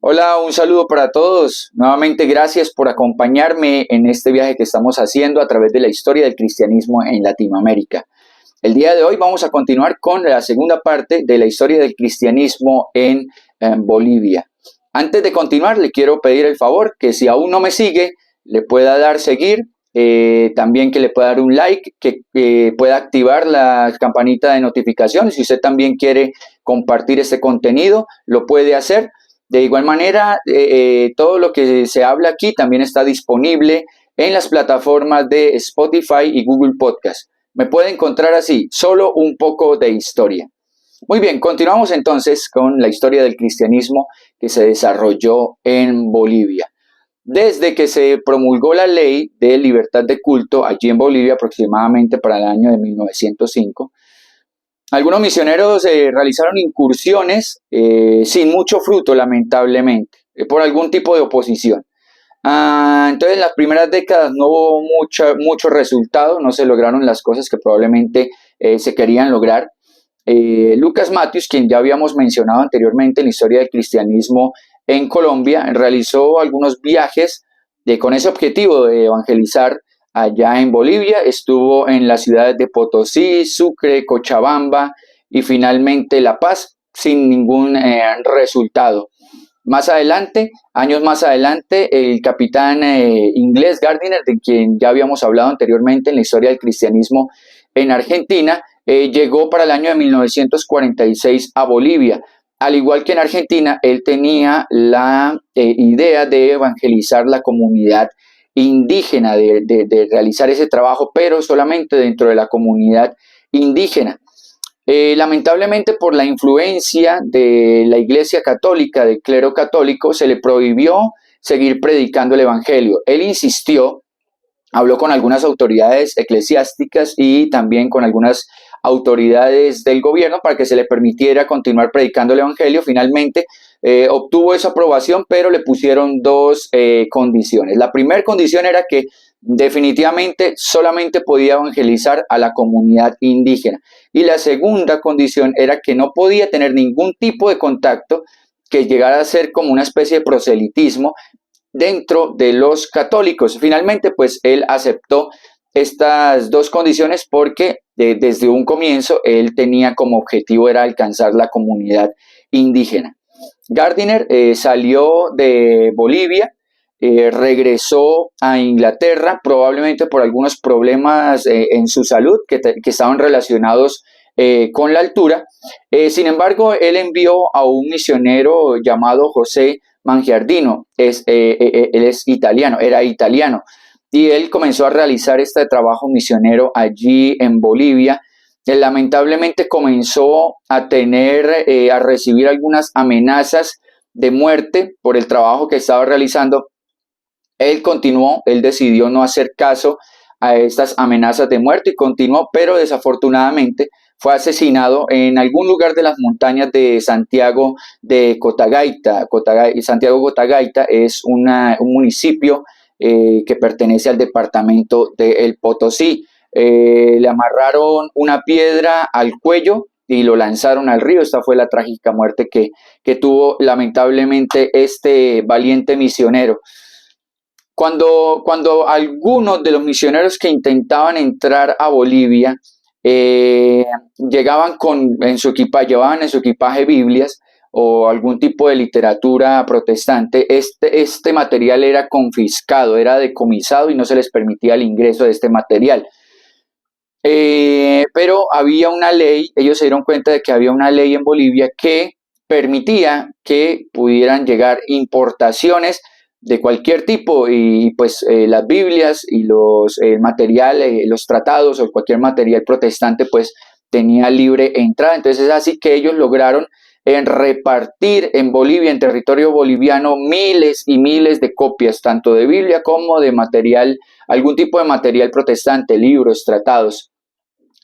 Hola, un saludo para todos. Nuevamente gracias por acompañarme en este viaje que estamos haciendo a través de la historia del cristianismo en Latinoamérica. El día de hoy vamos a continuar con la segunda parte de la historia del cristianismo en Bolivia. Antes de continuar, le quiero pedir el favor que si aún no me sigue, le pueda dar seguir, también que le pueda dar un like, que pueda activar la campanita de notificaciones. Si usted también quiere compartir este contenido, lo puede hacer. De igual manera, todo lo que se habla aquí también está disponible en las plataformas de Spotify y Google Podcast. Me puede encontrar así, solo un poco de historia. Muy bien, continuamos entonces con la historia del cristianismo que se desarrolló en Bolivia. Desde que se promulgó la ley de libertad de culto allí en Bolivia, aproximadamente para el año de 1905, algunos misioneros realizaron incursiones sin mucho fruto, lamentablemente, por algún tipo de oposición. Entonces, en las primeras décadas no hubo mucho resultado, no se lograron las cosas que probablemente se querían lograr. Lucas Matthews, quien ya habíamos mencionado anteriormente en la historia del cristianismo en Colombia, realizó algunos viajes con ese objetivo de evangelizar allá en Bolivia. Estuvo en las ciudades de Potosí, Sucre, Cochabamba y finalmente La Paz sin ningún resultado. Más adelante, años más adelante, el capitán inglés Gardiner, de quien ya habíamos hablado anteriormente en la historia del cristianismo en Argentina, llegó para el año de 1946 a Bolivia. Al igual que en Argentina, él tenía la idea de evangelizar la comunidad indígena, de realizar ese trabajo, pero solamente dentro de la comunidad indígena. Lamentablemente, por la influencia de la Iglesia Católica, del clero católico, se le prohibió seguir predicando el Evangelio. Él insistió, habló con algunas autoridades eclesiásticas y también con algunas autoridades del gobierno para que se le permitiera continuar predicando el Evangelio. Finalmente obtuvo esa aprobación, pero le pusieron dos condiciones. La primera condición era que definitivamente solamente podía evangelizar a la comunidad indígena. Y la segunda condición era que no podía tener ningún tipo de contacto que llegara a ser como una especie de proselitismo dentro de los católicos. Finalmente, pues él aceptó estas dos condiciones porque desde un comienzo él tenía como objetivo era alcanzar la comunidad indígena. Gardiner salió de Bolivia, regresó a Inglaterra, probablemente por algunos problemas en su salud que estaban relacionados con la altura. Sin embargo, él envió a un misionero llamado José Mangiardino, él es italiano, era italiano, y él comenzó a realizar este trabajo misionero allí en Bolivia. Lamentablemente comenzó a a recibir algunas amenazas de muerte por el trabajo que estaba realizando. Él decidió no hacer caso a estas amenazas de muerte y continuó, pero desafortunadamente fue asesinado en algún lugar de las montañas de Santiago de Cotagaita. Santiago Cotagaita es un municipio que pertenece al departamento de El Potosí. Le amarraron una piedra al cuello y lo lanzaron al río. Esta fue la trágica muerte que tuvo lamentablemente este valiente misionero. Cuando algunos de los misioneros que intentaban entrar a Bolivia llevaban en su equipaje Biblias o algún tipo de literatura protestante, este material era confiscado, era decomisado y no se les permitía el ingreso de este material. Pero había una ley, ellos se dieron cuenta de que había una ley en Bolivia que permitía que pudieran llegar importaciones de cualquier tipo y pues las Biblias y los los tratados o cualquier material protestante pues tenía libre entrada. Entonces es así que ellos lograron repartir en Bolivia, en territorio boliviano, miles y miles de copias, tanto de Biblia como de material, algún tipo de material protestante, libros, tratados,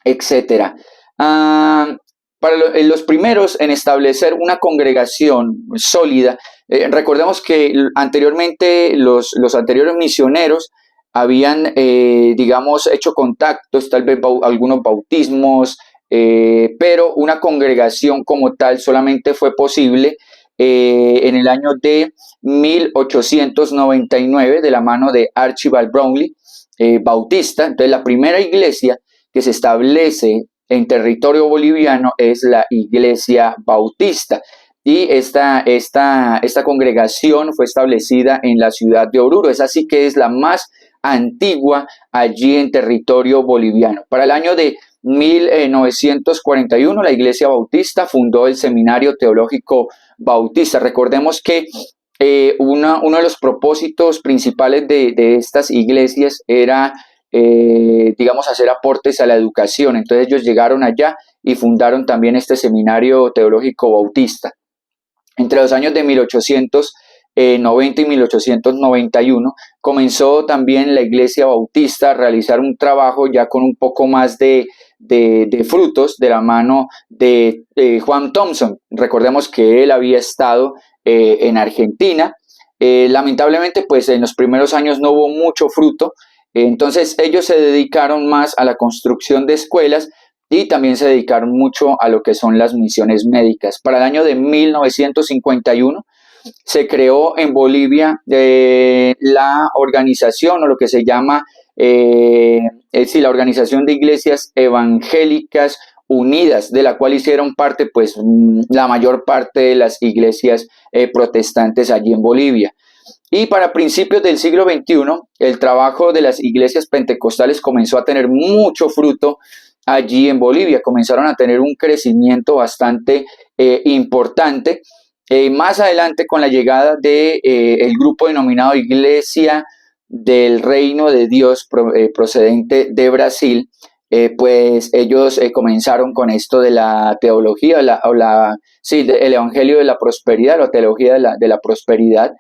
etcétera. Para los primeros en establecer una congregación sólida, recordemos que anteriormente los anteriores misioneros habían, digamos, hecho contactos, tal vez algunos bautismos, pero una congregación como tal solamente fue posible en el año de 1899 de la mano de Archibald Brownlee, bautista. Entonces la primera iglesia que se establece en territorio boliviano es la Iglesia Bautista. Y esta congregación fue establecida en la ciudad de Oruro. Es así que es la más antigua allí en territorio boliviano. Para el año de 1941, la Iglesia Bautista fundó el Seminario Teológico Bautista. Recordemos que uno de los propósitos principales de estas iglesias era, digamos, hacer aportes a la educación. Entonces ellos llegaron allá y fundaron también este Seminario Teológico Bautista. Entre los años de 1890 y 1891 comenzó también la Iglesia Bautista a realizar un trabajo ya con un poco más de frutos de la mano de Juan Thompson. Recordemos que él había estado en Argentina. Lamentablemente, pues en los primeros años no hubo mucho fruto. Entonces ellos se dedicaron más a la construcción de escuelas y también se dedicaron mucho a lo que son las misiones médicas. Para el año de 1951 se creó en Bolivia la organización, o lo que se llama la Organización de Iglesias Evangélicas Unidas, de la cual hicieron parte pues la mayor parte de las iglesias protestantes allí en Bolivia. Y para principios del siglo XXI, el trabajo de las iglesias pentecostales comenzó a tener mucho fruto allí en Bolivia. Comenzaron a tener un crecimiento bastante importante. Más adelante, con la llegada de el grupo denominado Iglesia del Reino de Dios procedente de Brasil, pues ellos comenzaron con esto de la teología, el evangelio de la prosperidad, la teología de la prosperidad.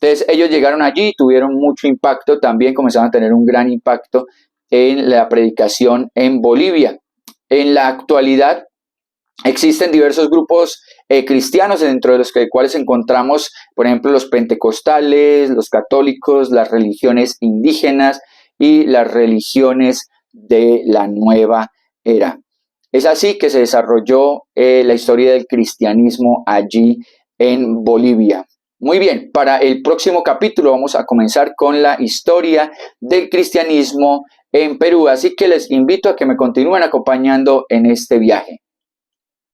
Entonces ellos llegaron allí, tuvieron mucho impacto, también comenzaron a tener un gran impacto en la predicación en Bolivia. En la actualidad existen diversos grupos cristianos, dentro de los cuales encontramos, por ejemplo, los pentecostales, los católicos, las religiones indígenas y las religiones de la nueva era. Es así que se desarrolló la historia del cristianismo allí en Bolivia. Muy bien, para el próximo capítulo vamos a comenzar con la historia del cristianismo en Perú, así que les invito a que me continúen acompañando en este viaje.